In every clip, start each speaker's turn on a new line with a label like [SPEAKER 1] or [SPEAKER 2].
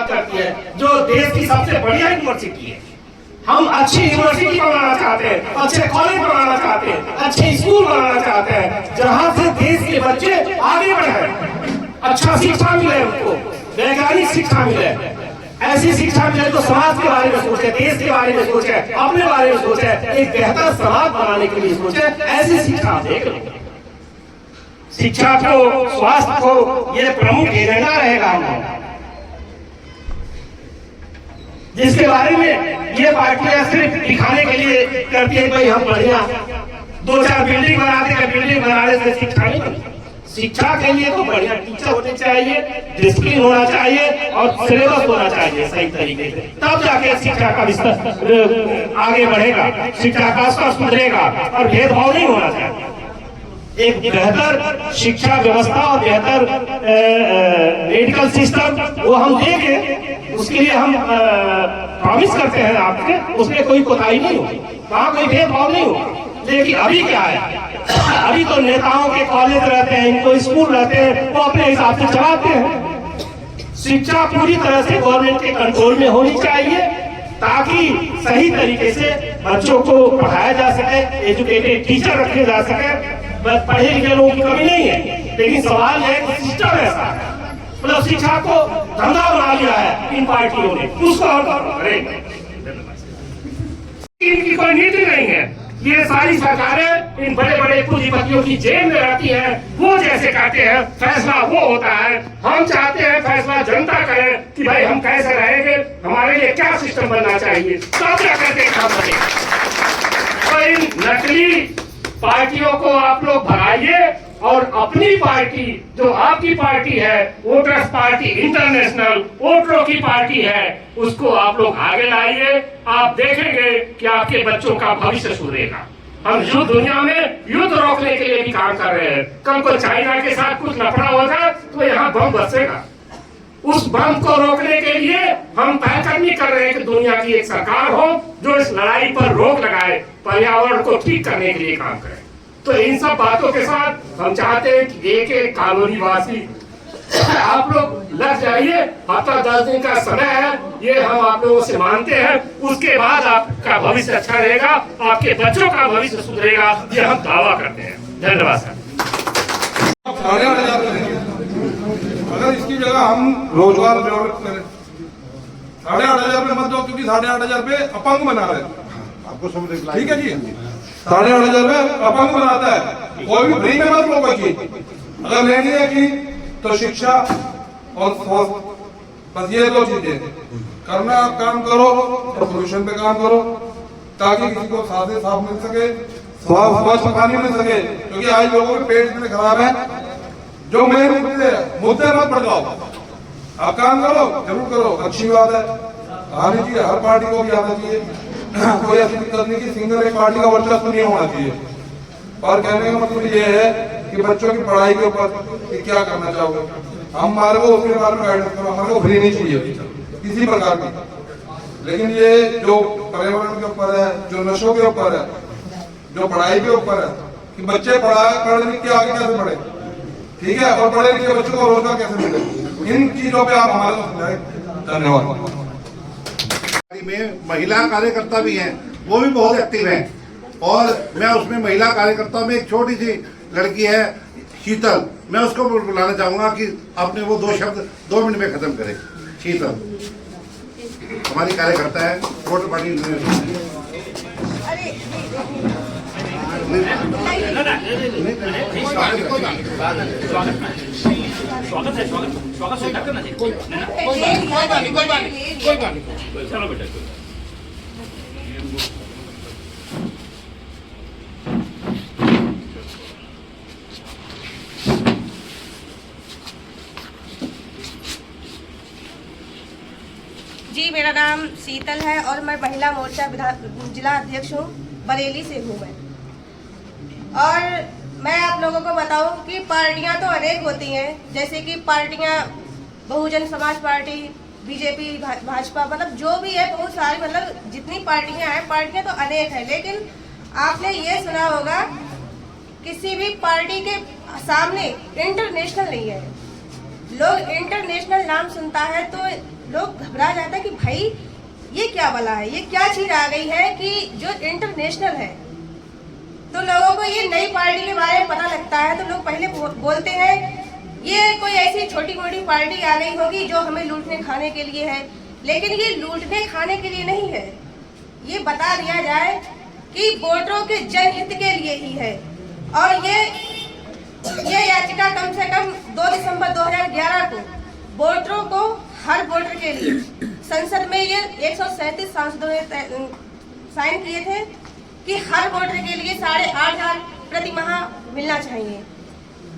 [SPEAKER 1] करती है, जो देश की सबसे बढ़िया यूनिवर्सिटी है। हम अच्छी यूनिवर्सिटी बनाना चाहते हैं, अच्छे कॉलेज बनाना चाहते हैं, अच्छे स्कूल बनाना चाहते हैं, जहां से देश के बच्चे आगे बढ़े, अच्छा शिक्षा मिले, उनको वैज्ञानिक शिक्षा मिले, ऐसी शिक्षा मिले तो समाज के बारे में सोचे, देश के बारे में सोचे, अपने बारे में सोचे, एक बेहतर समाज बनाने के लिए सोचे। ऐसी शिक्षा देख लो। शिक्षा को, स्वास्थ्य को, ये प्रमुख एजेंडा रहेगा हमारा, जिसके बारे में ये पार्टियां सिर्फ दिखाने के लिए करती है, भाई हम बढ़िया 2-4 बिल्डिंग बना देंगे, बिल्डिंग बनाने से शिक्षा नहीं बनती। शिक्षा के लिए तो बढ़िया टीचर होने चाहिए, डिसिप्लिन होना चाहिए और सिलेबस होना चाहिए सही तरीके से, तब जाके शिक्षा का विस्तार आगे बढ़ेगा, शिक्षा का स्तर सुधरेगा और भेदभाव नहीं होना चाहिए। एक बेहतर शिक्षा व्यवस्था और बेहतर मेडिकल सिस्टम वो हम देंगे, उसके लिए हम प्रॉमिस करते हैं आपसे, उसमें कोई कोताही नहीं होगी, वहाँ कोई भेदभाव नहीं होगा। लेकिन अभी क्या है, अभी तो नेताओं के कॉलेज रहते हैं, इनको स्कूल रहते हैं, वो अपने हिसाब से चलाते हैं। शिक्षा पूरी तरह से गवर्नमेंट के कंट्रोल में होनी चाहिए, ताकि सही तरीके से बच्चों को पढ़ाया जा सके, एजुकेटेड टीचर रखे जा सके। पढ़े लिखे लोगों की कमी नहीं है, लेकिन सवाल है कि सिस्टम ऐसा है, मतलब शिक्षा को धंधा बना लिया है इन पार्टियों ने, उसको हम करेंगे। इनकी कोई नीति नहीं है। ये सारी सरकारें इन बड़े बड़े पूंजीपतियों की जेब में रहती हैं, वो जैसे कहते हैं फैसला वो होता है। हम चाहते हैं फैसला जनता करे कि भाई हम कैसे रहेंगे, हमारे लिए क्या सिस्टम बनना चाहिए, तब जाकर देखा बनेगा। तो इन नकली पार्टियों को आप लोग भगाइए और अपनी पार्टी, जो आपकी पार्टी है, वोटर्स पार्टी इंटरनेशनल, वोटरों की पार्टी है, उसको आप लोग आगे लाइए। आप देखेंगे कि आपके बच्चों का भविष्य सुधरेगा। हम युद्ध, दुनिया में युद्ध रोकने के लिए भी काम कर रहे हैं। कल को चाइना के साथ कुछ लफड़ा हो जाए तो यहाँ बम बसेगा, उस बम को रोकने के लिए हम पहलकदमी कर रहे हैं कि दुनिया की एक सरकार हो जो इस लड़ाई पर रोक लगाए, पर्यावरण को ठीक करने के लिए काम करे। तो इन सब बातों के साथ हम चाहते हैं कि एक एक कॉलोनी वासी आप लोग लग जाइए। हफ्ता 10 दिन का समय है, ये हम आप लोगों से मानते हैं। उसके बाद आपका भविष्य अच्छा रहेगा, आपके बच्चों का भविष्य सुधरेगा, ये हम दावा करते हैं। धन्यवाद सर।
[SPEAKER 2] अगर इसकी जगह हम रोजगार डेवलप करें, 8,500 रुपये मत दो, क्योंकि 8,500 रुपये अपंग बना रहे हैं आपको, समझ ठीक है जी। 8,500 रुपये अपंग बनाता है, कोई भी फ्री में मत लो कोई चीज। अगर लेनी है कि तो शिक्षा और बस ये 2 चीजें करना, आप काम करो और पोल्यूशन पे काम करो, ताकि किसी को साफ मिल सके, स्वच्छ पानी मिल सके। क्योंकि आज लोगों के पेट इतने खराब है, जो मेन मुद्दे मत बढ़ जाओ, आप काम करो, जरूर करो, अच्छी बात है, आनी चाहिए, हर पार्टी को भी आना चाहिए। कोई ऐसी दिक्कत नहीं कि सिंगल एक पार्टी का वर्चस्व नहीं होना चाहिए। और कहने का मतलब ये है कि बच्चों की पढ़ाई के ऊपर क्या करना चाहोगे, हमारे को उसके बारे में गाइडेंस करो, हमारे को फ्री नहीं चाहिए किसी प्रकार की। लेकिन ये जो पर्यावरण के ऊपर है, जो नशों के ऊपर है, जो पढ़ाई के ऊपर है, कि बच्चे पढ़ लिख के आगे कैसे बढ़े, ठीक है, और पढ़े लिखे बच्चों को रोजगार कैसे मिले, इन चीजों पे आप हमारे को समझाएं। धन्यवाद।
[SPEAKER 3] में महिला कार्यकर्ता भी हैं, वो भी बहुत एक्टिव हैं, और मैं उसमें महिला कार्यकर्ता में एक छोटी सी लड़की है शीतल, मैं उसको बुलाना चाहूंगा कि अपने वो 2 शब्द 2 मिनट में खत्म करे। शीतल हमारी कार्यकर्ता है, वोटर पार्टी।
[SPEAKER 1] चलो बेटा।
[SPEAKER 4] जी, मेरा नाम शीतल है और मैं महिला मोर्चा जिला अध्यक्ष हूँ, बरेली से हूँ मैं। और मैं आप लोगों को बताऊं कि पार्टियां तो अनेक होती हैं, जैसे कि पार्टियां बहुजन समाज पार्टी, बीजेपी, भाजपा, मतलब जो भी है बहुत सारी, मतलब जितनी पार्टियां हैं, पार्टियां तो अनेक हैं। लेकिन आपने ये सुना होगा किसी भी पार्टी के सामने इंटरनेशनल नहीं है। लोग इंटरनेशनल नाम सुनता है तो लोग घबरा जाता है कि भाई ये क्या बला है, ये क्या चीज आ गई है कि जो इंटरनेशनल है। तो लोगों को ये नई पार्टी के बारे में पता लगता है तो लोग पहले बोलते हैं ये कोई ऐसी छोटी मोटी पार्टी आ गई होगी जो हमें लूटने खाने के लिए है, लेकिन ये लूटने खाने के लिए नहीं है। ये बता दिया जाए कि वोटरों के जनहित के लिए ही है। और ये याचिका कम से कम 2 दिसंबर 2011 को वोटरों को, हर वोटर के लिए संसद में ये 137 सांसदों ने साइन किए थे कि हर वोटर के लिए 8,500 प्रति माह मिलना चाहिए।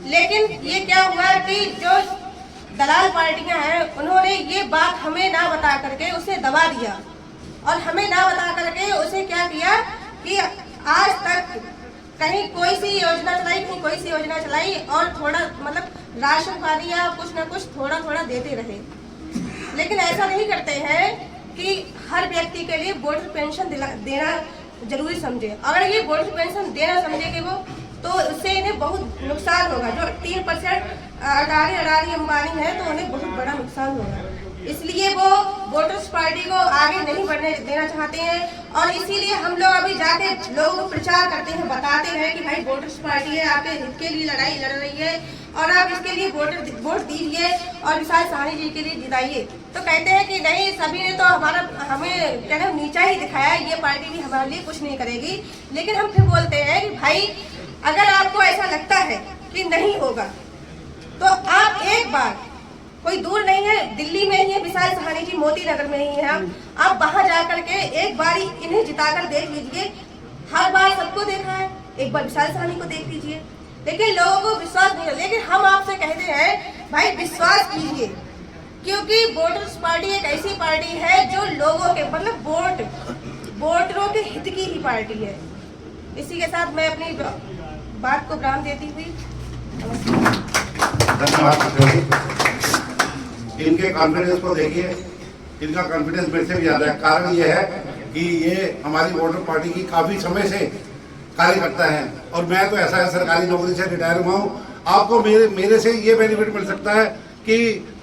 [SPEAKER 4] लेकिन ये क्या हुआ कि जो दलाल पार्टियां हैं उन्होंने ये बात हमें ना बता करके उसे दबा दिया, और हमें ना बता करके उसे क्या किया कि आज तक कहीं कोई सी योजना चलाई, कहीं कोई सी योजना चलाई, और थोड़ा मतलब राशन पानी या कुछ ना कुछ थोड़ा थोड़ा देते रहे। लेकिन ऐसा नहीं करते हैं कि हर व्यक्ति के लिए वोटर पेंशन देना जरूरी समझे। अगर ये वोटर पेंशन देना समझेंगे वो, तो उससे इन्हें बहुत नुकसान होगा। जो 3% अडानी अंबानी है तो उन्हें बहुत बड़ा नुकसान होगा। इसलिए वो वोटर्स पार्टी को आगे नहीं बढ़ने देना चाहते हैं, और इसीलिए हम लोग अभी जाके लोगों को प्रचार करते हैं, बताते हैं कि भाई वोटर्स पार्टी है, आपके हित के लिए लड़ाई लड़ रही है और आप इसके लिए वोट दीजिए और विशाल साहनी जी के लिए जिताइए। तो कहते हैं कि नहीं, सभी ने तो हमें क्या है नीचा ही दिखाया, ये पार्टी भी हमारे लिए कुछ नहीं करेगी। लेकिन हम फिर बोलते हैं कि भाई अगर आपको ऐसा लगता है कि नहीं होगा तो आप एक बार, कोई दूर नहीं है, दिल्ली में ही है विशाल साहनी जी, मोती नगर में ही है, आप वहां जाकर के एक बार इन्हें जिताकर देख लीजिए। हर बार सबको देखा है, एक बार विशाल साहनी को देख लीजिए, लेकिन लोगों को विश्वास नहीं है। लेकिन हम आपसे कहते हैं भाई विश्वास कीजिए, क्योंकि वोटर्स पार्टी एक ऐसी पार्टी है जो लोगों के मतलब वोटरों के हित की ही पार्टी है। इसी के साथ मैं अपनी बात को विराम देती हुई
[SPEAKER 3] धन्यवाद। इनके कॉन्फिडेंस को देखिए, इनका कॉन्फिडेंस मेरे से भी ज्यादा है। कारण ये है कि ये हमारी वोटर पार्टी की काफी समय से कार्यकर्ता हैं, और मैं तो ऐसा है सरकारी नौकरी से रिटायर हुआ हूँ। आपको मेरे से ये बेनिफिट मिल सकता है कि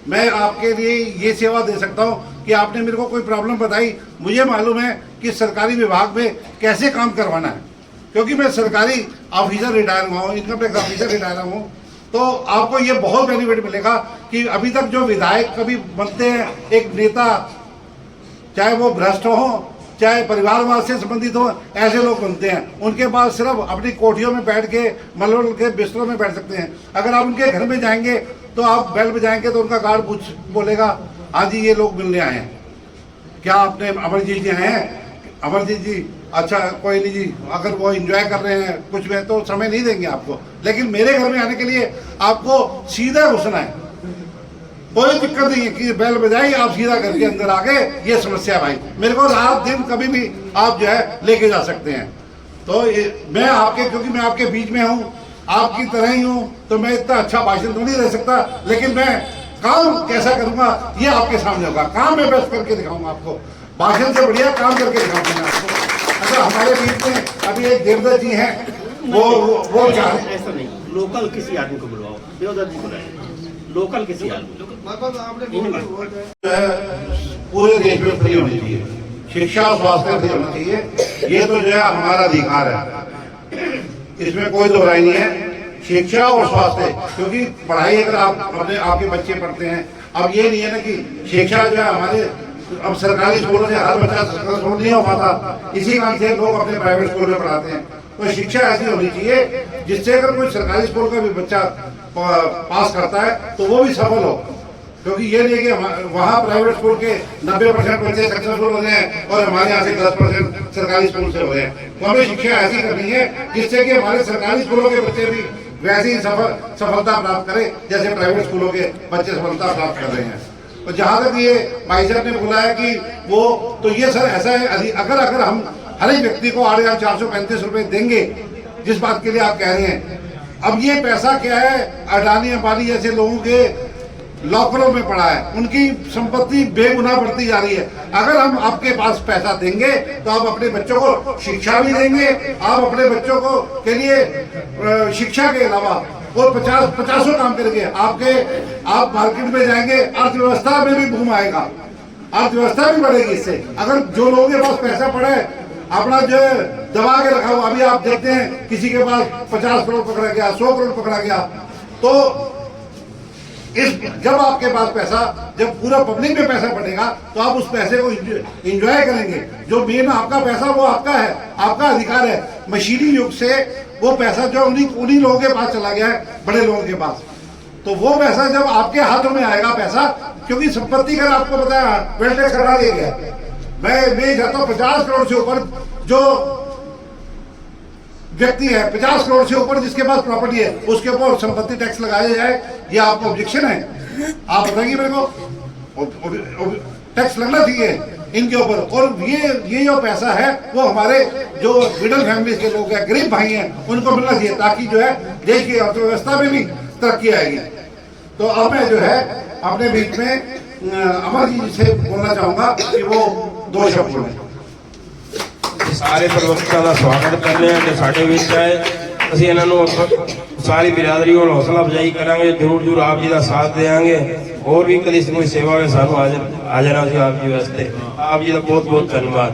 [SPEAKER 3] मैं आपके लिए ये सेवा दे सकता हूँ कि आपने मेरे को कोई प्रॉब्लम बताई, मुझे मालूम है कि सरकारी विभाग में कैसे काम करवाना है, क्योंकि मैं सरकारी ऑफिसर रिटायर हुआ हूँ, इनकम टैक्स ऑफिसर रिटायर हूँ। तो आपको ये बहुत बेनिफिट मिलेगा कि अभी तक जो विधायक कभी बनते हैं, एक नेता चाहे वो भ्रष्ट हो चाहे परिवारवाद से संबंधित हो, ऐसे लोग बनते हैं। उनके पास सिर्फ अपनी कोठियों में बैठ के मलबल के बिस्तरों में बैठ सकते हैं। अगर आप उनके घर में जाएंगे तो आप बेल बजाएंगे तो उनका गार्ड कुछ बोलेगा, हाँ जी ये लोग मिलने आए हैं, क्या आपने अमरजीत जी आए हैं? अमरजीत जी अच्छा कोई नहीं जी, अगर वो एंजॉय कर रहे हैं कुछ में तो समय नहीं देंगे आपको। लेकिन मेरे घर में आने के लिए आपको सीधा घुसना है, कोई दिक्कत नहीं है कि बेल बजाई आप सीधा करके अंदर आ गए, ये समस्या भाई। मेरे को रात दिन कभी भी आप जो है लेके जा सकते हैं। तो मैं आपके, क्योंकि मैं आपके बीच में हूँ, आपकी तरह ही हूँ, तो मैं इतना अच्छा भाषण तो नहीं दे सकता, लेकिन मैं काम कैसा करूँगा ये आपके सामने होगा। काम मैं बेस्ट करके दिखाऊंगा आपको, भाषण से बढ़िया काम करके दिखाऊंगा मैं आपको। अच्छा हमारे बीच में अभी एक देवदत्त जी हैं, वो क्या है?
[SPEAKER 5] ऐसा नहीं, लोकल किसी आदमी को बुलवाओ, देवदत्त जी बुलाए, लोकल किसी आदमी।
[SPEAKER 3] पूरे देश में फ्री होनी चाहिए, शिक्षा और स्वास्थ्य फ्री होना चाहिए। ये तो जो है हमारा अधिकार है, इसमें कोई दोहराई नहीं है। शिक्षा और स्वास्थ्य, क्योंकि पढ़ाई अगर आपके बच्चे पढ़ते हैं, अब ये नहीं है ना कि शिक्षा जो है हमारे, अब सरकारी स्कूलों से हर बच्चा सक्सेसफुल नहीं हो पाता, इसी कारण से लोग अपने प्राइवेट स्कूल में पढ़ाते हैं। तो शिक्षा ऐसी होनी चाहिए जिससे अगर कोई सरकारी स्कूल का भी बच्चा पास करता है तो वो भी सफल हो, क्योंकि ये नहीं कि वहाँ प्राइवेट स्कूल के 90% बच्चे सक्सेसफुल हो रहे हैं और हमारे यहाँ से 10% सरकारी स्कूल से हो रहे हैं। तो हमें शिक्षा ऐसी करनी है जिससे कि हमारे सरकारी स्कूलों के बच्चे भी वैसे ही सफलता प्राप्त करें जैसे प्राइवेट स्कूलों के बच्चे सफलता प्राप्त कर रहे हैं। और जहाँ तक ये भाई साहब ने बोला है कि वो, तो ये सर ऐसा है, अगर हम हर एक व्यक्ति को 8,435 रुपए देंगे, जिस बात के लिए आप कह रहे हैं, अब ये पैसा क्या है, अडानी अंबानी जैसे लोगों के लॉकरों में पड़ा है, उनकी संपत्ति बेगुना बढ़ती जा रही है। अगर हम आपके पास पैसा देंगे तो आप अपने बच्चों को शिक्षा भी देंगे, आप अपने बच्चों को के लिए शिक्षा के अलावा वो 50 काम करेंगे। आप मार्केट में जाएंगे, अर्थव्यवस्था में भी बूम आएगा। अर्थव्यवस्था भी बढ़ेगी इससे। अगर जो लोगों के पास पैसा पड़ा है अपना जो है दबा के रखा हुआ, अभी आप देखते हैं किसी के पास 50 करोड़ पकड़ा गया, 100 करोड़ पकड़ा गया, तो जब आपके पास पैसा, जब पूरा पब्लिक में पैसा बढ़ेगा तो आप उस पैसे को एंजॉय करेंगे। जो मेन आपका पैसा वो आपका है, आपका अधिकार है। मशीनी युग से वो पैसा जो उन्हीं लोगों के पास चला गया है, बड़े लोगों के पास, तो वो पैसा जब आपके हाथों में आएगा पैसा, क्योंकि संपत्ति कर आपको बताया वेल्थ टैक्स कटा दिया गया। मैं चाहता हूँ 50 करोड़ से ऊपर जो व्यक्ति है, 50 करोड़ से ऊपर जिसके पास प्रॉपर्टी है, उसके ऊपर संपत्ति टैक्स लगाया जाए। ये आपको ऑब्जेक्शन है? आप बताइए मेरे को। टैक्स लगना चाहिए इनके ऊपर। और ये जो पैसा है वो हमारे जो मिडिल फैमिली के लोग हैं, गरीब भाई हैं, उनको मिलना चाहिए, ताकि जो है देश की अर्थव्यवस्था में भी तरक्की आएगी। तो अब मैं जो है अपने बीच में अमर जी से बोलना चाहूंगा कि वो 2 शब्द बोलें।
[SPEAKER 6] ਸਾਰੇ ਪ੍ਰਵਕਤਾ ਦਾ ਸਵਾਗਤ ਕਰਦੇ ਹਾਂ ਕਿ ਸਾਡੇ ਵਿੱਚ ਹੈ। ਅਸੀਂ ਇਹਨਾਂ ਨੂੰ ਸਾਰੀ ਬਿਰਾਦਰੀ ਨੂੰ ਹੌਸਲਾ ਅਫਜ਼ਾਈ ਕਰਾਂਗੇ, ਜ਼ਰੂਰ ਆਪ ਜੀ ਦਾ ਸਾਥ ਦੇਵਾਂਗੇ। ਹੋਰ ਵੀ ਕਦੀ ਕੋਈ ਸੇਵਾ ਹੋਵੇ ਸਾਨੂੰ ਆ ਜਾਣਾ ਸੀ ਆਪ ਜੀ ਵਾਸਤੇ। ਆਪ ਜੀ ਦਾ ਬਹੁਤ ਬਹੁਤ ਧੰਨਵਾਦ।